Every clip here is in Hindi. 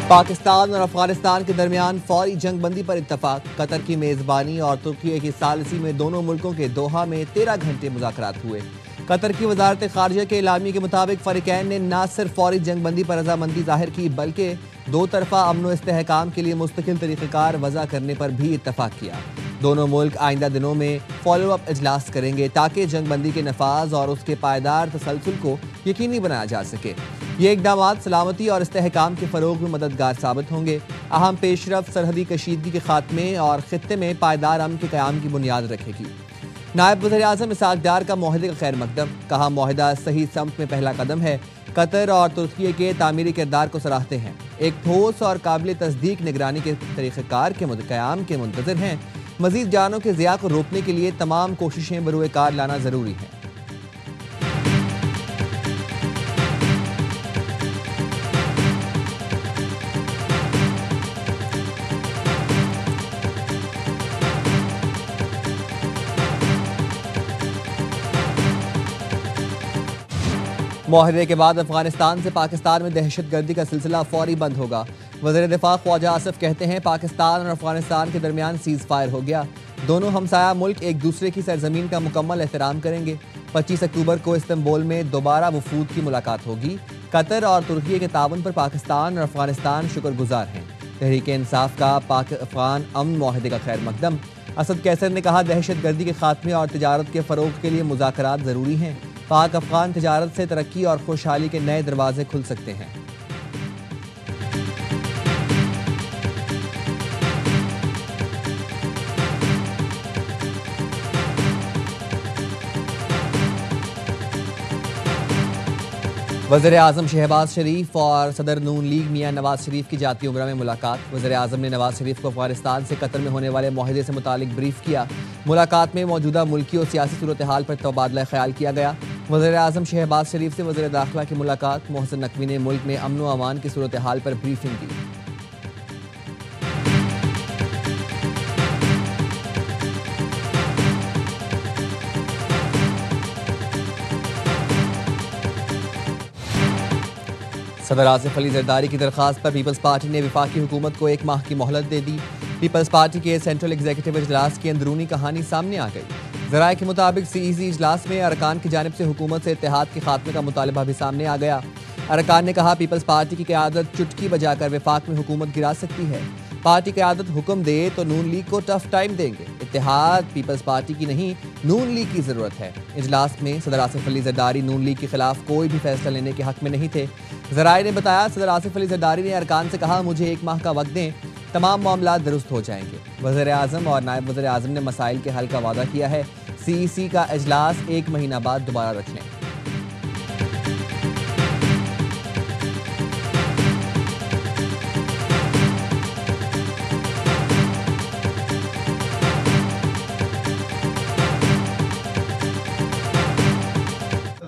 पाकिस्तान और अफगानिस्तान के दरमियान फौरी जंग बंदी पर इत्तफाक। कतर की मेजबानी और तुर्की की सालिसी में दोनों मुल्कों के दोहा में 13 घंटे मुज़ाकरात हुए। कतर की वजारत खारजा के एलामी के मुताबिक फरीकैन ने न सिर्फ फौरी जंग बंदी पर रजामंदी जाहिर की बल्कि दो तरफा अमन व इस्तेहकाम के लिए मुस्तकिल तरीक़ेकार वज़ा करने पर भी इत्तफाक किया। दोनों मुल्क आइंदा दिनों में फॉलो अप इजलास करेंगे ताकि जंग बंदी के नफाज और उसके पायदार तसलसल को यकीनी बनाया जा सके। ये इकदाम सलामती और इस्तेहकाम के फ़रोग में मददगार साबित होंगे। अहम पेशरफ सरहदी कशीदगी के खात्मे और खित्ते में पायदार अमन के क़याम की बुनियाद रखेगी। नायब वज़ीर-ए-आज़म इसहाक डार का मुआहदे का खैर मकदम। कहा, मुआहदा सही समत में पहला कदम है। कतर और तुर्की के तामीरी किरदार को सराहते हैं। एक ठोस और काबिल तस्दीक निगरानी के तरीक़ेकार के क़याम के मुंतज़िर हैं। मज़ीद जानों के ज़िया को रोकने के लिए तमाम कोशिशें बरूए कार लाना ज़रूरी है। मुआहदे के बाद अफगानिस्तान से पाकिस्तान में दहशत गर्दी का सिलसिला फौरी बंद होगा। वज़ीर दिफा ख्वाजा आसिफ कहते हैं, पाकिस्तान और अफगानिस्तान के दरमियान सीज़ फायर हो गया। दोनों हमसाया मुल्क एक दूसरे की सरजमीन का मुकम्मल एहतराम करेंगे। 25 अक्टूबर को इस्तांबुल में दोबारा वफूद की मुलाकात होगी। कतर और तुर्की के ताउन पर पाकिस्तान और अफगानिस्तान शुक्रगुजार हैं। तहरीक इंसाफ का पाक अफगान अमन मुआहदे का खैर मकदम। असद कैसर ने कहा, दहशत गर्दी के खात्मे और तिजारत के फ़रोग के लिए मुज़ाकरात ज़रूरी हैं। पाक अफगान तिजारत से तरक्की और खुशहाली के नए दरवाजे खुल सकते हैं। वज़ीर-ए-आज़म शहबाज शरीफ और सदर नून लीग मियां नवाज शरीफ की जाती उमरा में मुलाकात। वज़ीर-ए-आज़म ने नवाज शरीफ को अफगानिस्तान से कतर में होने वाले मुआहदे से मुतालिक ब्रीफ किया। मुलाकात में मौजूदा मुल्की और सियासी सूरत हाल पर तबादला ख्याल किया गया। वज़ीर-ए-आज़म शहबाज शरीफ से वज़ीर दाखिला की मुलाकात। मोहसिन नकवी ने मुल्क में अमन व अमान की सूरत हाल पर ब्रीफिंग दी। सदर आसिफ अली जरदारी की दरख्वास्त पर पीपल्स पार्टी ने वफाकी हुकूमत को 1 माह की मोहलत दे दी। पीपल्स पार्टी के सेंट्रल एग्जीक्यूटिव इजलास की अंदरूनी कहानी सामने आ गई। ज़राए के मुताबिक सीईसी इजलास में अरकान की जानिब से हुकूमत से इत्तेहाद के खात्मे का मुतालबा भी सामने आ गया। अरकान ने कहा, पीपल्स पार्टी की क़यादत चुटकी बजाकर वफाक में हुकूमत गिरा सकती है। पार्टी क़यादत हुक्म दे तो नून लीग को टफ टाइम देंगे। इत्तेहाद पीपल्स पार्टी की नहीं, नून लीग की ज़रूरत है। इजलास में सदर आसिफ अली जरदारी नून लीग के खिलाफ कोई भी फैसला लेने के हक में नहीं थे। ज़राए ने बताया, सदर आसिफ अली जरदारी ने अरकान से कहा, मुझे 1 माह का वक्त दें, तमाम मामला दुरुस्त हो जाएंगे। वज़ीर-ए-आज़म और नायब वज़ीर-ए-आज़म ने मसाइल के हल का वादा किया है। सीईसी का इजलास 1 महीना बाद दोबारा रख लें।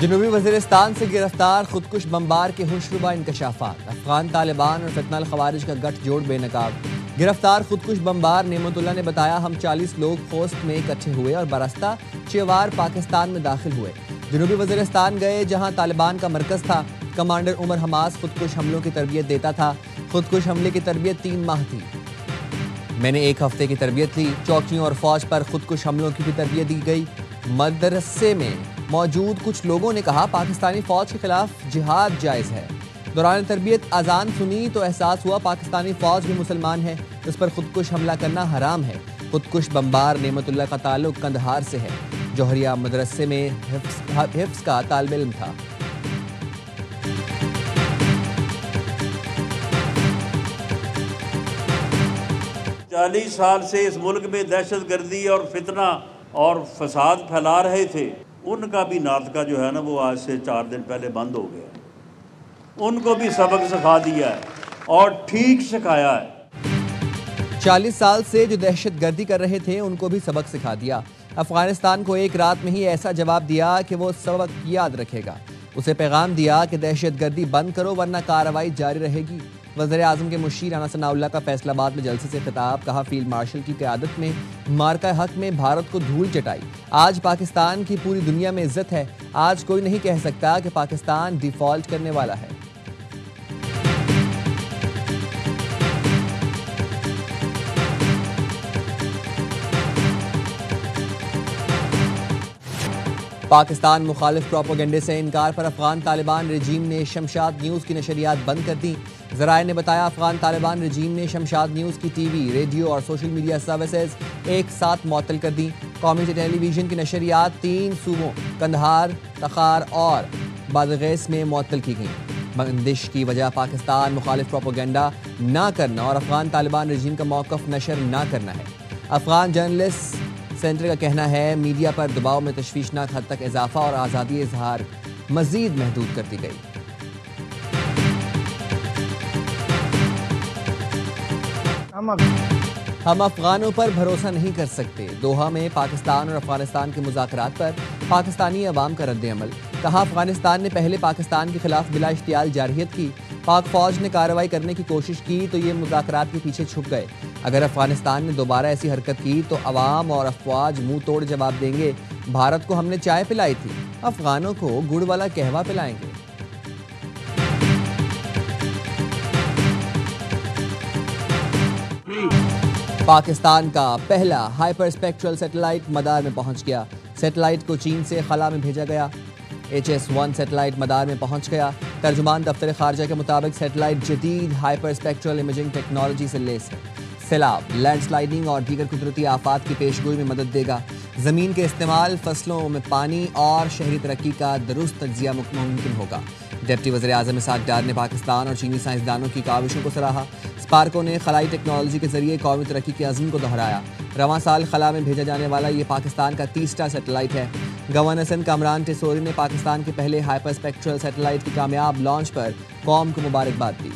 जनूबी वज़ीरिस्तान से गिरफ्तार खुदकुश बमबार के हुश्रुबा इंकशाफात। अफगान तालिबान और फितनल खवारिज का गठजोड़ बेनकाब। गिरफ्तार खुदकुश बमबार नेमतुल्लाह ने बताया, हम 40 लोग खोस्त में इकट्ठे हुए और बरस्ता चेवार पाकिस्तान में दाखिल हुए। जनूबी वज़ीरिस्तान गए जहां तालिबान का मरकज़ था। कमांडर उमर हमास खुदकुश हमलों की तरबियत देता था। खुदकुश हमले की तरबियत 3 माह थी। मैंने 1 हफ्ते की तरबियत ली। चौकियों और फौज पर खुदकुश हमलों की भी तरबियत दी गई। मदरसे में मौजूद कुछ लोगों ने कहा, पाकिस्तानी फौज के खिलाफ जिहाद जायज़ है। दौरान तरबियत अजान सुनी तो एहसास हुआ पाकिस्तानी फौज भी मुसलमान है, उस पर खुदकुश हमला करना हराम है। खुदकुश बमबार नेमतुल्लाह का ताल्लुक कंदहार से है। जौहरिया मदरसे में हिफ्ज़ का तालिब इल्म था। चालीस साल से इस मुल्क में दहशत गर्दी और फितना और फसाद फैला रहे थे, उनका भी नाटका जो है ना वो आज से 4 दिन पहले बंद हो गया। उनको भी सबक सिखा दिया है और ठीक सिखाया है। 40 साल से जो दहशतगर्दी कर रहे थे उनको भी सबक सिखा दिया। अफगानिस्तान को एक रात में ही ऐसा जवाब दिया कि वो सबक याद रखेगा। उसे पैगाम दिया कि दहशतगर्दी बंद करो वरना कार्रवाई जारी रहेगी। वज़ीर आज़म के मुशीर राना सनाउल्लाह का फैसलाबाद में जलसे से खिताब। कहा, फील्ड मार्शल की क़यादत में मार्का हक में भारत को धूल चटाई। आज पाकिस्तान की पूरी दुनिया में इज्जत है। आज कोई नहीं कह सकता कि पाकिस्तान डिफॉल्ट करने वाला है। पाकिस्तान मुखालिफ प्रोपेगेंडे से इनकार पर अफगान तालिबान रजीम ने शमशाद न्यूज़ की नशरियात बंद कर दी। ज़राए ने बताया, अफगान तालिबान रजीम ने शमशाद न्यूज़ की टीवी, रेडियो और सोशल मीडिया सर्विसेज एक साथ मुअत्तल कर दी। कौमी टेलीविज़न की नशरियात 3 सूबों कंधार, तखार और बादगैस में मुअत्तल की गई। बंदिश की वजह पाकिस्तान मुखालिफ प्रोपेगेंडा ना करना और अफगान तालिबान रजीम का मौक़िफ़ नशर ना करना है। अफगान जर्नलिस्ट सेंटर का कहना है, मीडिया पर दबाव में तशवीशनाक हद तक इजाफा और आज़ादी इजहार मज़ीद महदूद कर दी गई। हम अफगानों पर भरोसा नहीं कर सकते। दोहा में पाकिस्तान और अफगानिस्तान के मुज़ाकरात पर पाकिस्तानी अवाम का रद्द-ए-अमल। कहा, अफगानिस्तान ने पहले पाकिस्तान के खिलाफ बिला इख्तियार जारहियत की। पाक फौज ने कार्रवाई करने की कोशिश की तो ये मुज़ाकरात के पीछे छुप गए। अगर अफगानिस्तान ने दोबारा ऐसी हरकत की तो अवाम और अफवाज मुंह तोड़ जवाब देंगे। भारत को हमने चाय पिलाई थी, अफगानों को गुड़ वाला कहवा पिलाएंगे। पाकिस्तान का पहला हाइपर स्पेक्ट्रल सैटेलाइट मदार में पहुंच गया। सैटेलाइट को चीन से खला में भेजा गया। HS-1 सैटेलाइट मदार में पहुंच गया। तर्जुमान दफ्तर खारजा के मुताबिक सैटेलाइट जदीद हाइपर स्पेक्ट्रल इमेजिंग टेक्नोलॉजी से लैस है। सैलाब, लैंडस्लाइडिंग और दीगर कुदरती आफात की पेशगोई में मदद देगा। ज़मीन के इस्तेमाल, फसलों में पानी और शहरी तरक्की का दुरुस्त तज्जिया मुमकिन होगा। डिप्टी वज़ीर आज़म इसाक डार ने पाकिस्तान और चीनी साइंसदानों की काविशों को सराहा। स्पार्को ने खलाई टेक्नोलॉजी के जरिए कौमी तरक्की के अज़्म को दोहराया। रवां साल खला में भेजा जाने वाला ये पाकिस्तान का 3रा सैटेलाइट है। गवर्नर सिंध कामरान टेसोरी ने पाकिस्तान के पहले हाइपर स्पेक्ट्रल सैटेलाइट की कामयाब लॉन्च पर कौम को मुबारकबाद दी।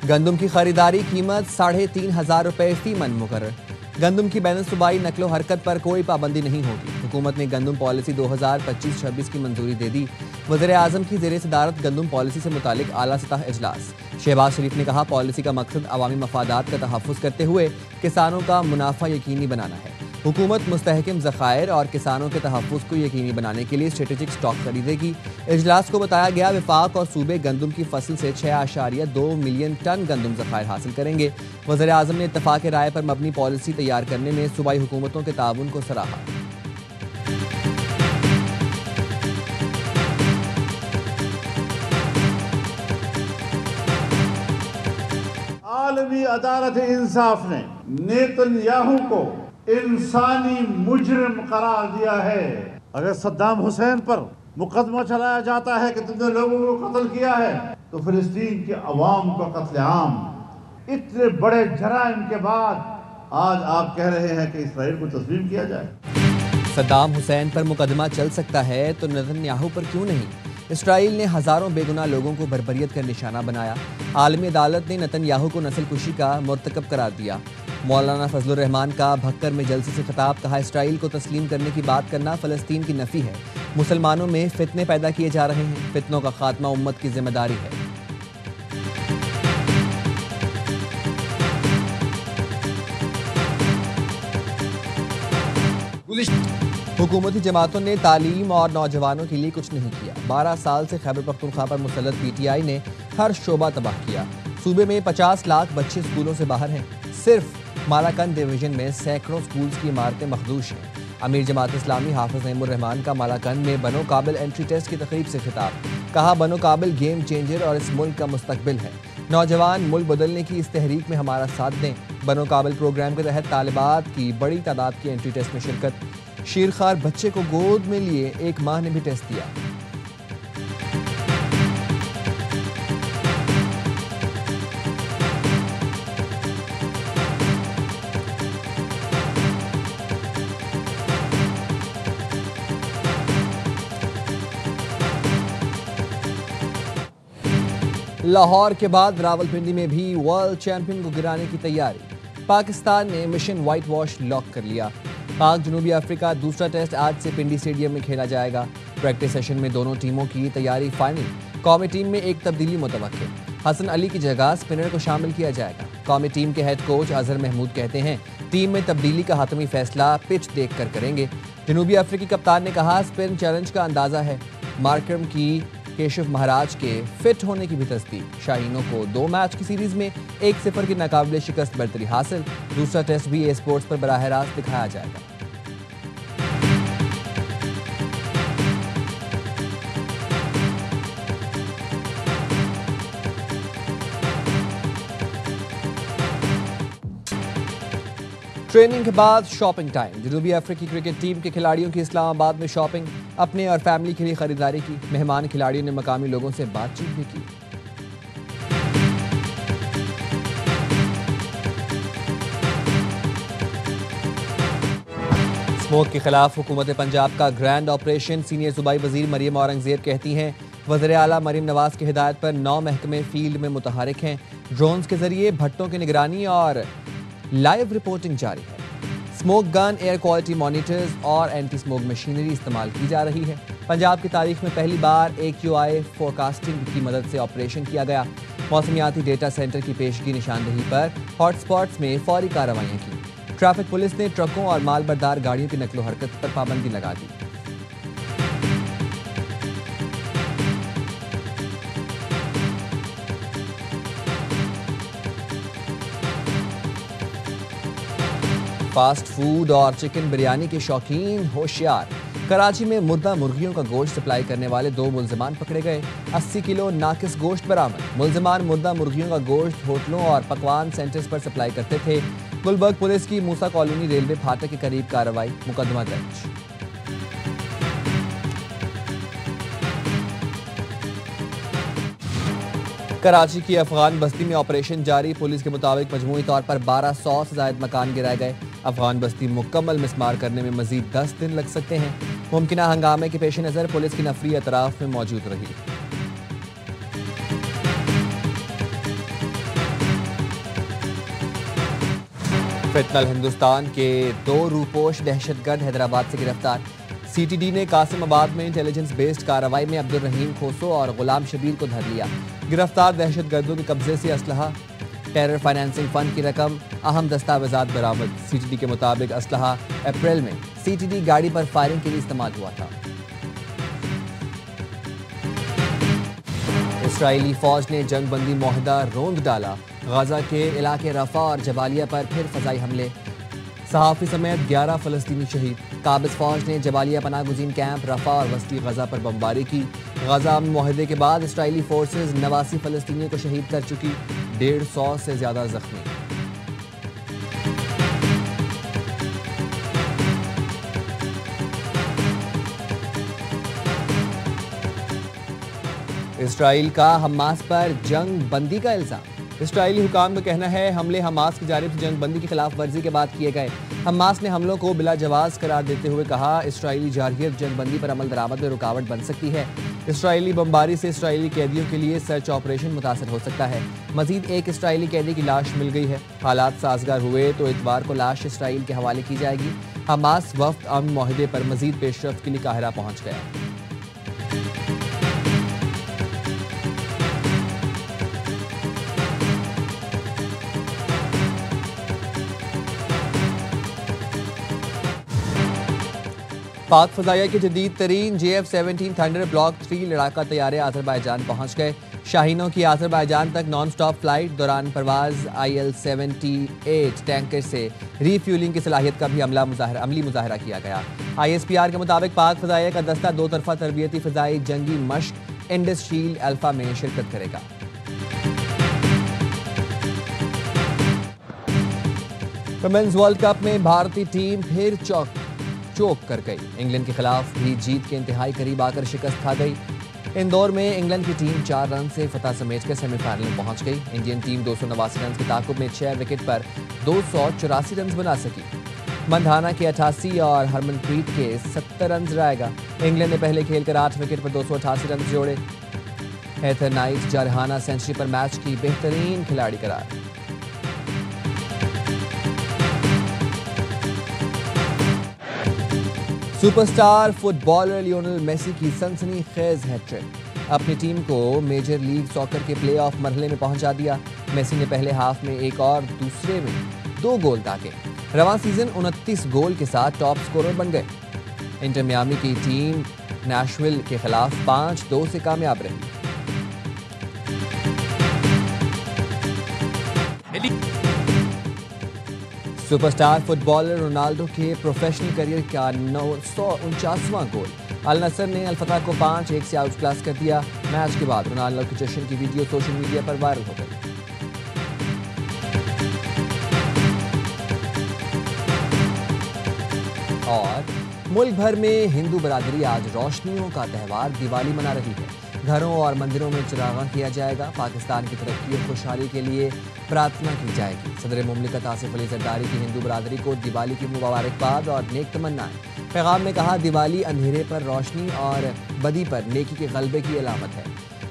गंदम की खरीदारी कीमत 3,500 रुपये फी मन मुकर्रर। गंदम की बैन सूबाई नकलो हरकत पर कोई पाबंदी नहीं होगी। हुकूमत ने गंदम पॉलिसी 2025-26 की मंजूरी दे दी। वज़ीर आज़म की ज़ेरे सदारत गंदम पॉलिसी से मुतालिक आला सतह इजलास। शहबाज शरीफ ने कहा, पॉलिसी का मकसद अवामी मफादात का तहफ़्फ़ुज़ करते हुए किसानों का मुनाफा यकीनी बनाना है। हुकूमत मुस्तहकम ज़खायर और किसानों के तहफ़्फ़ुज़ को यकीनी बनाने के लिए स्ट्रेटेजिक स्टॉक खरीदेगी। इजलास को बताया गया, विफाक और सूबे गंदम की फसल से 6.2 मिलियन टन गंदम ज़खायर हासिल करेंगे। वज़ीर आज़म ने इत्तफ़ाक़ राय पर मबनी पॉलिसी तैयार करने में सूबाई हुकूमतों के ताउन को सराहा। आलमी अदालत इंसाफ ने नेतन्याहू को इंसानी मुजरिम करार दिया है। अगर सद्दाम हुसैन पर मुकदमा चलाया जाता है कि तुमने लोगों को कत्ल किया है, तो फिलिस्तीन के अवाम को कत्लेआम। इतने बड़े जराइम के बाद आज आप कह रहे हैं कि इसराइल को तस्लीम किया जाए। सद्दाम हुसैन पर मुकदमा चल सकता है तो नेतन्याहू पर क्यों नहीं? इसराइल ने हज़ारों बेगुनाह लोगों को बर्बरियत का निशाना बनाया। आलमी अदालत ने नेतन्याहू को नस्लकुशी का मुर्तकब करार दिया। मौलाना फजलुर रहमान का भक्कर में जलसे से खिताब। कहा, इसराइल को तस्लीम करने की बात करना फ़लस्तीन की नफ़ी है। मुसलमानों में फितने पैदा किए जा रहे हैं। फितनों का खात्मा उम्मत की जिम्मेदारी है। हुकूमती जमातों ने तालीम और नौजवानों के लिए कुछ नहीं किया। 12 साल से खैबर पख्तूनख्वा पर मुसल्लत PTI ने हर शोबा तबाह किया। सूबे में 50 लाख बच्चे स्कूलों से बाहर हैं। सिर्फ मालाकंद डिवीजन में सैकड़ों स्कूल्स की इमारतें मखदूश हैं। अमीर जमात इस्लामी हाफिज नईमुर रहमान का मालाकंद में बनो काबिल एंट्री टेस्ट की तकरीब से खिताब। कहा, बनो काबिल गेम चेंजर और इस मुल्क का मुस्तकबिल है। नौजवान मुल्क बदलने की इस तहरीक में हमारा साथ दें। बनो काबिल प्रोग्राम के तहत तालिबात की बड़ी तादाद की एंट्री टेस्ट में शिरकत। शीरखार बच्चे को गोद में लिए एक माँ ने भी टेस्ट दिया। लाहौर के बाद रावलपिंडी में भी वर्ल्ड चैंपियन को गिराने की तैयारी। पाकिस्तान ने मिशन व्हाइट वॉश लॉक कर लिया। पाक जनूबी अफ्रीका दूसरा टेस्ट आज से पिंडी स्टेडियम में खेला जाएगा। प्रैक्टिस सेशन में दोनों टीमों की तैयारी फाइनल। कौमी टीम में एक तब्दीली मुतवक्के, हसन अली की जगह स्पिनर को शामिल किया जाएगा। कौमी टीम के हेड कोच अजहर महमूद कहते हैं टीम में तब्दीली का हातमी फैसला पिच देखकर करेंगे। जनूबी अफ्रीकी कप्तान ने कहा स्पिन चैलेंज का अंदाजा है। मार्करम की केशव महाराज के फिट होने की भी तस्दीक। शाहीनों को 2 मैच की सीरीज में 1-0 की नाकाबिले शिकस्त बरतरी हासिल। दूसरा टेस्ट भी स्पोर्ट्स पर बराह रास्त दिखाया जाएगा। ट्रेनिंग के बाद शॉपिंग टाइम। जनूबी अफ्रीकी क्रिकेट टीम के खिलाड़ियों की इस्लामाबाद में शॉपिंग, अपने और फैमिली के लिए खरीदारी की। मेहमान खिलाड़ियों ने मकामी लोगों से बातचीत भी की। स्मोक के खिलाफ हुकूमत पंजाब का ग्रैंड ऑपरेशन। सीनियर सूबाई वजीर मरियम औरंगजेब कहती हैं वज़ीर आला मरियम नवाज की हिदायत पर 9 महकमे फील्ड में मुतहरिक हैं। ड्रोन्स के जरिए भट्टों की निगरानी और लाइव रिपोर्टिंग जारी है। Smoke gun, air quality monitors और एंटी स्मोक मशीनरी इस्तेमाल की जा रही है। पंजाब की तारीख में पहली बार AQI फोरकास्टिंग की मदद से ऑपरेशन किया गया। मौसमियाती डेटा सेंटर की पेशगी निशानदेही पर हॉटस्पॉट्स में फौरी कार्रवाइयाँ की। ट्रैफिक पुलिस ने ट्रकों और मालबरदार गाड़ियों की नकलो हरकत पर पाबंदी लगा दी। फास्ट फूड और चिकन बिरयानी के शौकीन होशियार। कराची में मुर्दा मुर्गियों का गोश्त सप्लाई करने वाले 2 मुल्जिमान पकड़े गए। 80 किलो नाकिस गोश्त बरामद। मुल्जिमान मुर्दा मुर्गियों का गोश्त होटलों और पकवान सेंटर्स पर सप्लाई करते थे। गुलबर्ग पुलिस की मूसा कॉलोनी रेलवे फाटक के करीब कार्रवाई, मुकदमा दर्ज। कराची की अफगान बस्ती में ऑपरेशन जारी। पुलिस के मुताबिक मजमूई तौर पर 1200 से ज्यादा मकान गिराए गए। अफगान बस्ती मुकम्मल मिसमार करने में मजीद 10 दिन लग सकते हैं। मुमकिन हंगामे के पेश नज़र पुलिस की नफरी अतराफ में मौजूद रही। फितनल हिंदुस्तान के 2 रूपोश दहशतगर्द हैदराबाद से गिरफ्तार। CTD ने कासिमाबाद में इंटेलिजेंस बेस्ड कार्रवाई में अब्दुल रहीम खोसो और गुलाम शबीर को धर लिया। गिरफ्तार दहशतगर्दों के कब्जे से असलहा, टेरर फाइनेंसिंग फंड की रकम, अहम दस्तावेजात बरामद। CTD के मुताबिक असलहा अप्रैल में CTD गाड़ी पर फायरिंग के लिए इस्तेमाल हुआ था। इसराइली फौज ने जंगबंदी मुआहदा रोंद डाला। गाजा के इलाके रफा और जबालिया पर फिर फजाई हमले। सहाफ़ी समेत 11 फ़लस्तीनी शहीद। काबिज़ फौज ने जबालिया पनाह गुज़ीन कैंप, रफा और वस्ती गजा पर बमबारी की। गजा मुआहदे के बाद इसराइली फोर्सेज 89 फ़लस्तीनियों को शहीद कर चुकी, 150 से ज़्यादा जख्मी। इसराइल का हमास पर जंग बंदी का इल्ज़ाम। इसराइली हुकाम का कहना है हमले हमास की जानिब से जंग बंदी की खिलाफ वर्जी के बाद किए गए। हमास ने हमलों को बिला जवाज करार देते हुए कहा इसराइली जारहियत जंग बंदी पर अमल दरामद में रुकावट बन सकती है। इसराइली बमबारी से इसराइली कैदियों के लिए सर्च ऑपरेशन मुतासर हो सकता है। मजीद एक इसराइली कैदी की लाश मिल गई है। हालात साजगार हुए तो इतवार को लाश इसराइल के हवाले की जाएगी। हमास वफ्द अमन मुआहदे पर मजीद पेशरफ्त के लिए काहिरा पहुँच गया। पाक फजाइया के जदीद तरीन JF-17 थंडर ब्लॉक 3 लड़ाका तैयारे आज़रबाईजान पहुँच गए। शाहीनों की आज़रबाईजान तक नॉन स्टॉप फ्लाइट दौरान परवाज IL-78 टैंकर से रीफ्यूलिंग की सलाहियत का भी अमली मुजाहरा किया गया। ISPR के मुताबिक पाक फजाइया का दस्ता 2 तरफा तरबियती फ़जाई जंगी मश्क इंडस शील्ड अल्फा में शिरकत करेगा। वुमेन्स वर्ल्ड कप में भारतीय टीम फिर चौक कर गई। इंग्लैंड के खिलाफ भी जीत के इंतहाई करीब आकर शिकस्त खा गई। इंदौर में इंग्लैंड की टीम 4 रन से फतह समेट कर सेमीफाइनल में पहुंच गई। इंडियन टीम 289 रन के ताकुब में 6 विकेट पर 284 रन बना सकी। मंधाना के 88 और हरमनप्रीत के 70 रन रहेगा। इंग्लैंड ने पहले खेलकर 8 विकेट पर 288 रन जोड़े। हैदर नाइट जारहाना सेंचुरी पर मैच की बेहतरीन खिलाड़ी करार। सुपरस्टार फुटबॉलर लियोनेल मेसी की सनसनीखेज हैट्रिक। अपनी टीम को मेजर लीग सॉकर के प्लेऑफ मरहले में पहुंचा दिया। मेसी ने पहले हाफ में एक और दूसरे में 2 गोल दागे। रवां सीजन 29 गोल के साथ टॉप स्कोरर बन गए। इंटर मियामी की टीम नैशविल के खिलाफ 5-2 से कामयाब रही। सुपरस्टार फुटबॉलर रोनाल्डो के प्रोफेशनल करियर का 949वां गोल। अल नसर ने अल फतह को 5-1 से आउट क्लास कर दिया। मैच के बाद रोनाल्डो के जश्न की वीडियो सोशल मीडिया पर वायरल हो गई। और मुल्क भर में हिंदू बरादरी आज रोशनियों का त्यौहार दिवाली मना रही है। घरों और मंदिरों में चिरागा किया जाएगा। पाकिस्तान की तरक्की और खुशहाली के लिए प्रार्थना की जाएगी। सदर मुमलिकत आसिफ अली जरदारी की हिंदू बरादरी को दिवाली की मुबारकबाद और नेक तमन्नाएं। पैगाम में कहा, दिवाली अंधेरे पर रोशनी और बदी पर नेकी के गलबे की अलामत है।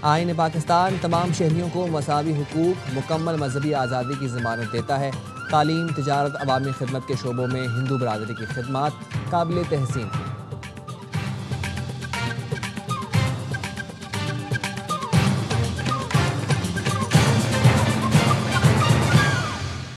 आईन पाकिस्तान तमाम शहरियों को मसावी हुकूक, मुकम्मल मजहबी आज़ादी की ज़मानत देता है। तालीम, तिजारत, अवामी खिदमत के शोबों में हिंदू बरादरी की खिदमत काबिल तहसीन है।